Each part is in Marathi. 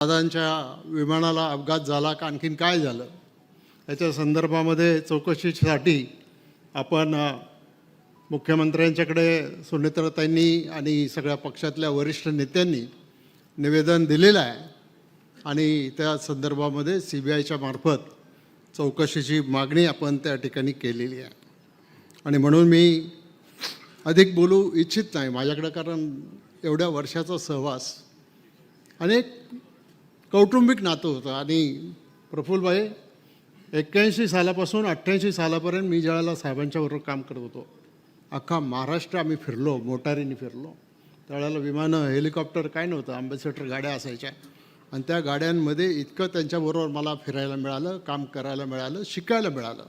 दादांच्या विमानाला अपघात झाला का आणखीन काय झालं याच्या संदर्भामध्ये चौकशीसाठी आपण मुख्यमंत्र्यांच्याकडे सुनेत्राताईंनी आणि सगळ्या पक्षातल्या वरिष्ठ नेत्यांनी निवेदन दिलेलं आहे आणि त्या संदर्भामध्ये CBIच्या मार्फत चौकशीची मागणी आपण त्या ठिकाणी केलेली आहे. आणि म्हणून मी अधिक बोलू इच्छित नाही माझ्याकडे, कारण एवढ्या वर्षाचा सहवास अनेक कौटुंबिक नातं होतं. आणि प्रफुल्लभाई 81 सालापासून 88 सालापर्यंत मी ज्यावेळेला साहेबांच्याबरोबर काम करत होतो, अख्खा महाराष्ट्र आम्ही फिरलो, मोटारीने फिरलो. त्यावेळेला विमानं, हेलिकॉप्टर काय नव्हतं, अँबॅसेडर गाड्या असायच्या आणि त्या गाड्यांमध्ये इतकं त्यांच्याबरोबर मला फिरायला मिळालं, काम करायला मिळालं, शिकायला मिळालं.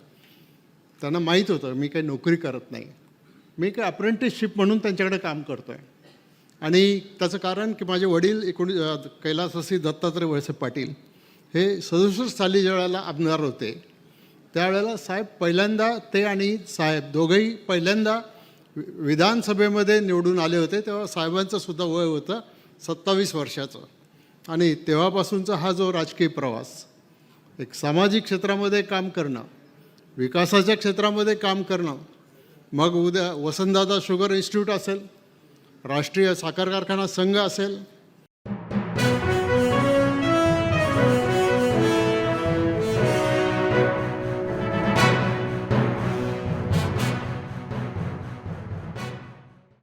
त्यांना माहीत होतं मी काही नोकरी करत नाही, मी काही अप्रेंटिसशिप म्हणून त्यांच्याकडे काम करतो आहे. आणि त्याचं कारण की माझे वडील कैलासवासी दत्तात्रय वळसे पाटील हे 67 साली ज्या वेळेला आमदार होते त्यावेळेला साहेब पहिल्यांदा, ते आणि साहेब दोघंही पहिल्यांदा विधानसभेमध्ये निवडून आले होते. तेव्हा साहेबांचं सुद्धा वय होतं 27 वर्षाचं. आणि तेव्हापासूनचा हा जो राजकीय प्रवास, एक सामाजिक क्षेत्रामध्ये काम करणं, विकासाच्या क्षेत्रामध्ये काम करणं, मग उद्या वसंतदादा शुगर इन्स्टिट्यूट असेल, राष्ट्रीय साखर कारखाना संघ असेल,